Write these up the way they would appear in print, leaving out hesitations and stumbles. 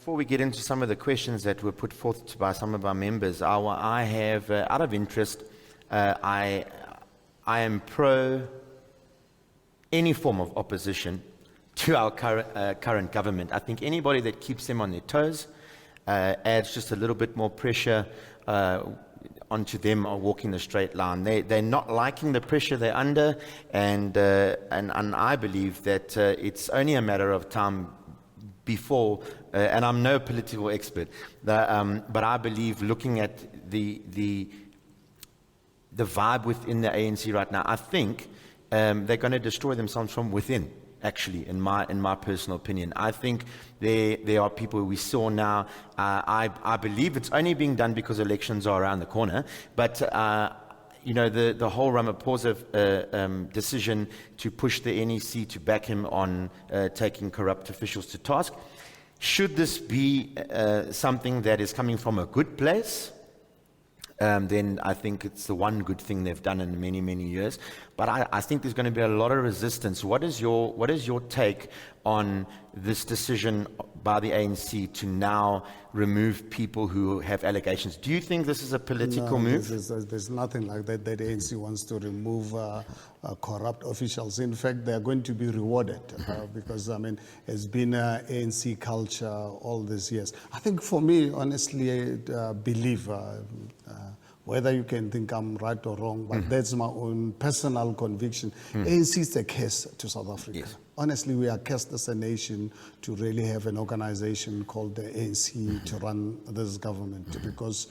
before we get into some of the questions that were put forth by some of our members, I have, out of interest, I am pro any form of opposition to our current government. I think anybody that keeps them on their toes adds just a little bit more pressure onto them walking the straight line. They're not liking the pressure they're under, and I believe that it's only a matter of time before, and I'm no political expert, but I believe, looking at the vibe within the ANC right now, I think they're going to destroy themselves from within. Actually, in my personal opinion, I think there are people we saw now. I believe it's only being done because elections are around the corner. But the whole Ramaphosa decision to push the NEC to back him on taking corrupt officials to task. Should this be something that is coming from a good place? Then I think it's the one good thing they've done in many, many years. But I think there's going to be a lot of resistance. What is your take on this decision by the ANC to now remove people who have allegations? Do you think this is a political move? There's nothing like that the ANC wants to remove corrupt officials. In fact, they're going to be rewarded because, it's been ANC culture all these years. I think for me, honestly, I believe, whether you can think I'm right or wrong, but that's my own personal conviction. ANC is a curse to South Africa. Yes. Honestly, we are cursed as a nation to really have an organization called the ANC to run this government, because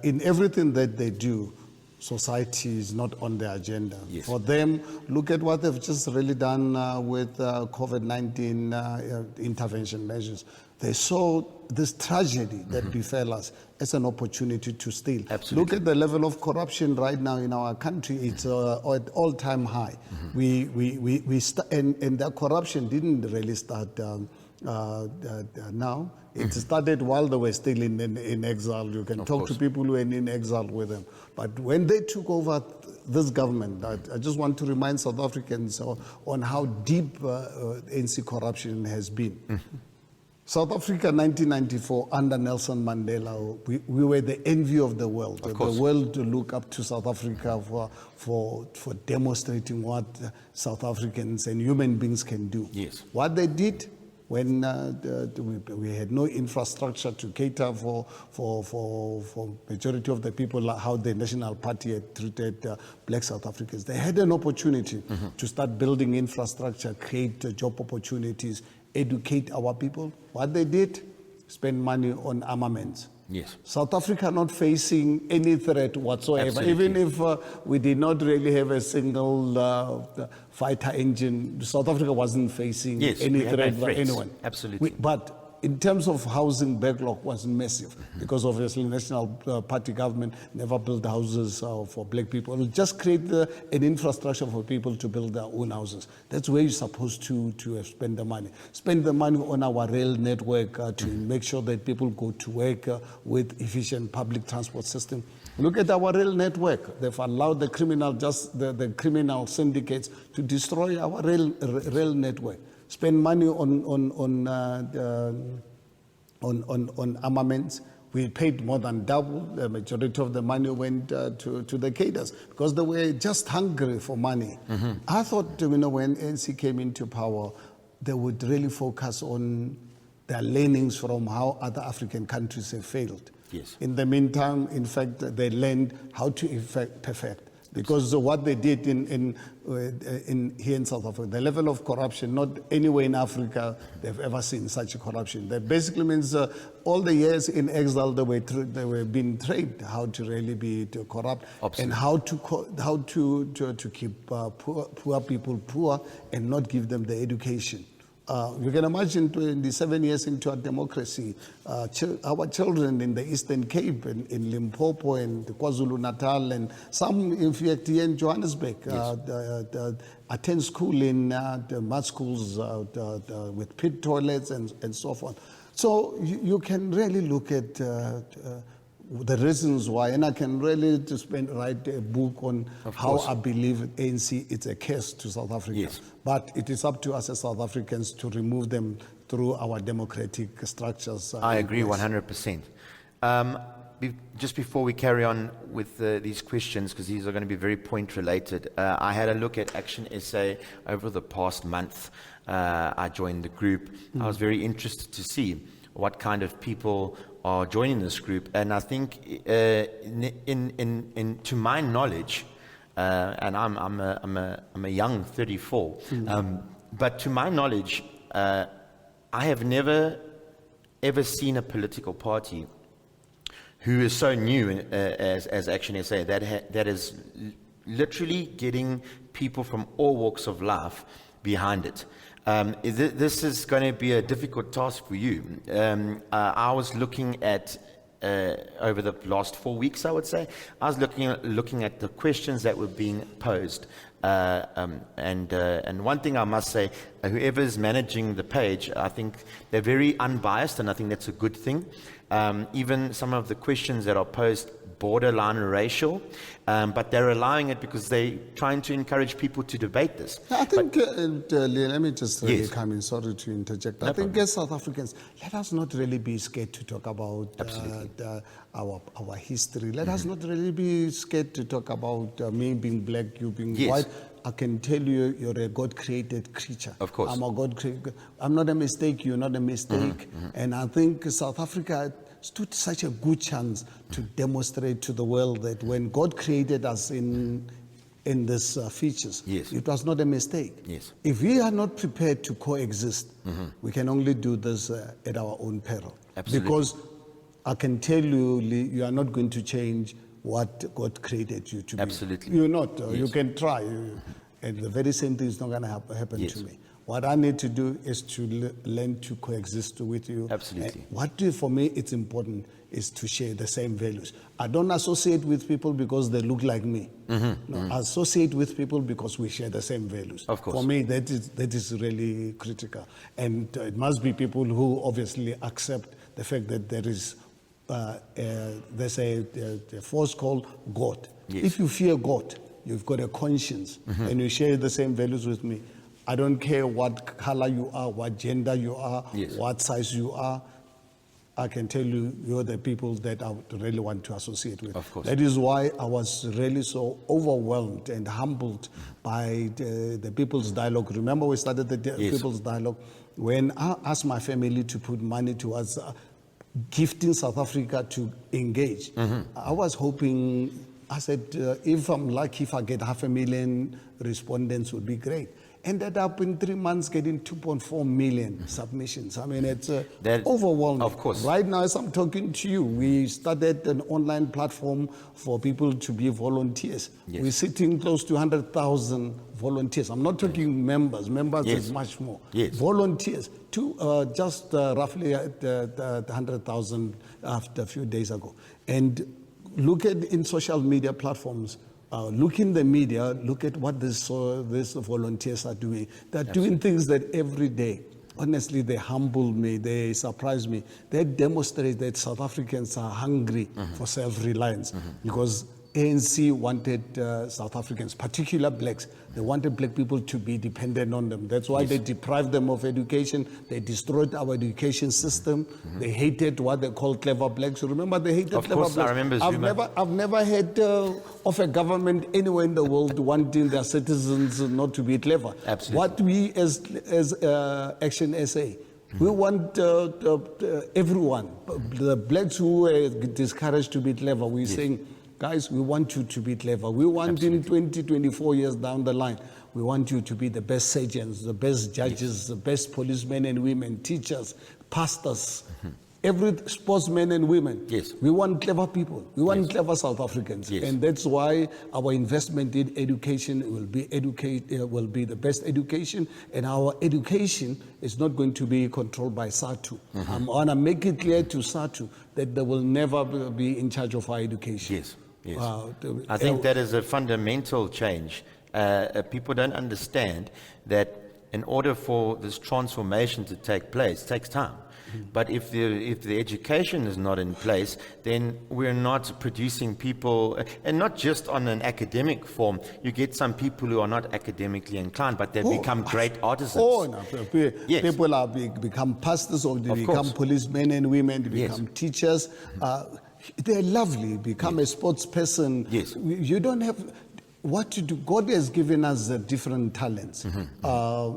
in everything that they do, society is not on the agenda. Yes. For them, look at what they've just really done with COVID-19 intervention measures. They saw this tragedy that befell us as an opportunity to steal. Absolutely. Look at the level of corruption right now in our country. It's at all-time high. And the corruption didn't really start now. It started while they were still in exile. You can talk to people who were in exile with them. But when they took over this government, I just want to remind South Africans on how deep ANC corruption has been. South Africa, 1994, under Nelson Mandela, we were the envy of the world. The world to look up to South Africa for demonstrating what South Africans and human beings can do. Yes. What they did when we had no infrastructure to cater for majority of the people, how the National Party had treated black South Africans, they had an opportunity to start building infrastructure, create job opportunities, educate our people. What they did, spend money on armaments. Yes. South Africa not facing any threat whatsoever. Absolutely. Even if we did not really have a single fighter engine, South Africa wasn't facing any threat by anyone. Absolutely. But in terms of housing, backlog was massive because obviously National Party government never built houses for black people. It just create an infrastructure for people to build their own houses. That's where you're supposed to spend the money. Spend the money on our rail network to make sure that people go to work with efficient public transport system. Look at our rail network. They've allowed the the criminal syndicates to destroy our rail network. Spend money on armaments. We paid more than double. The majority of the money went to the cadres because they were just hungry for money. I thought, when ANC came into power, they would really focus on their learnings from how other African countries have failed. Yes. In the meantime, in fact, they learned how to perfect. Because what they did here in South Africa, the level of corruption, not anywhere in Africa they've ever seen such a corruption. That basically means all the years in exile they were being trained how to really be corrupt. Absolutely. And how to keep poor people poor and not give them the education. You can imagine 27 years into our democracy, our children in the Eastern Cape, in Limpopo and KwaZulu-Natal, and some, in fact, here in Johannesburg, attend school in mud schools with pit toilets and so forth. So you can really look at the reasons why, and I can really write a book on how I believe ANC is a curse to South Africa. Yes. But it is up to us as South Africans to remove them through our democratic structures. I in agree place. 100%. Just before we carry on with these questions, because these are going to be very point related, I had a look at Action SA over the past month. I joined the group. I was very interested to see what kind of people are joining this group, and I think, to my knowledge, and I'm a young 34, but to my knowledge, I have never ever seen a political party who is so new as Action SA that is literally getting people from all walks of life behind it. This is going to be a difficult task for you. I was looking at over the last 4 weeks, I would say, I was looking at the questions that were being posed. And one thing I must say, whoever is managing the page, I think they're very unbiased, and I think that's a good thing. Even some of the questions that are posed borderline racial, but they're allowing it because they're trying to encourage people to debate this. I think, let me just really Yes. come in, sorry to interject. No I think problem. as South Africans, let us not really be scared to talk about our history. Let us not really be scared to talk about me being black, you being Yes. white. I can tell you, you're a God-created creature. Of course. I'm not a mistake, you're not a mistake. And I think South Africa stood such a good chance to demonstrate to the world that when God created us in these features, Yes. it was not a mistake. Yes. If we are not prepared to coexist, we can only do this at our own peril. Absolutely. Because I can tell you, Lee, you are not going to change what God created you to be. Absolutely. You're not. Yes. You can try. And the very same thing is not going to happen Yes. to me. What I need to do is to learn to coexist with you. Absolutely. For me it's important is to share the same values. I don't associate with people because they look like me. No, I associate with people because we share the same values. Of course. For me, that is really critical. And it must be people who obviously accept the fact that there is there's a force called God. Yes. If you fear God, you've got a conscience, and you share the same values with me. I don't care what color you are, what gender you are, Yes. what size you are. I can tell you, you're the people that I would really want to associate with. Of course. That is why I was really so overwhelmed and humbled by the People's Dialogue. Remember we started the Yes. People's Dialogue? When I asked my family to put money towards gifting South Africa to engage, I was hoping, I said, if I'm lucky, if I get 500,000 respondents, would be great. Ended up in 3 months getting 2.4 million submissions. I mean, it's That- overwhelming. of course. Right now, as I'm talking to you, we started an online platform for people to be volunteers. Yes. We're sitting close to 100,000 volunteers. I'm not talking members. Members Yes. is much more. Yes. Volunteers, just roughly at 100,000 after a few days ago. And look at in social media platforms. Look in the media, look at what these volunteers are doing. They're doing things that every day, honestly, they humble me, they surprise me. They demonstrate that South Africans are hungry for self-reliance because ANC wanted South Africans, particularly blacks, they wanted black people to be dependent on them. That's why they deprived them of education. They destroyed our education system. They hated what they call clever blacks. Remember, they hated Of clever course, blacks. I remember Zuma. I've never heard of a government anywhere in the world wanting their citizens not to be clever. Absolutely. What we as Action SA, we want everyone, the blacks who were discouraged to be clever, we're saying, guys, we want you to be clever. We want in 20, 24 years down the line, we want you to be the best surgeons, the best judges, the best policemen and women, teachers, pastors, every sportsmen and women. Yes. We want clever people. We want clever South Africans. Yes. And that's why our investment in education will be the best education. And our education is not going to be controlled by SATU. I want to make it clear to SATU that they will never be in charge of our education. Yes. Yes. I think that is a fundamental change. People don't understand that in order for this transformation to take place, it takes time. But if the education is not in place, then we're not producing people, and not just on an academic form. You get some people who are not academically inclined, but they've become great artisans. Oh, no. Yes. People are become pastors, or they Of become course. policemen and women, they Yes. become teachers. They're lovely, become a sports person. Yes. You don't have what to do. God has given us different talents.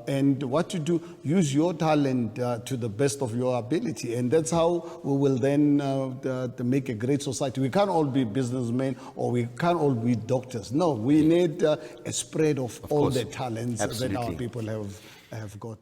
And what to do, use your talent to the best of your ability. And that's how we will then make a great society. We can't all be businessmen, or we can't all be doctors. No, we need a spread of all course. the talents that our Absolutely. people have got.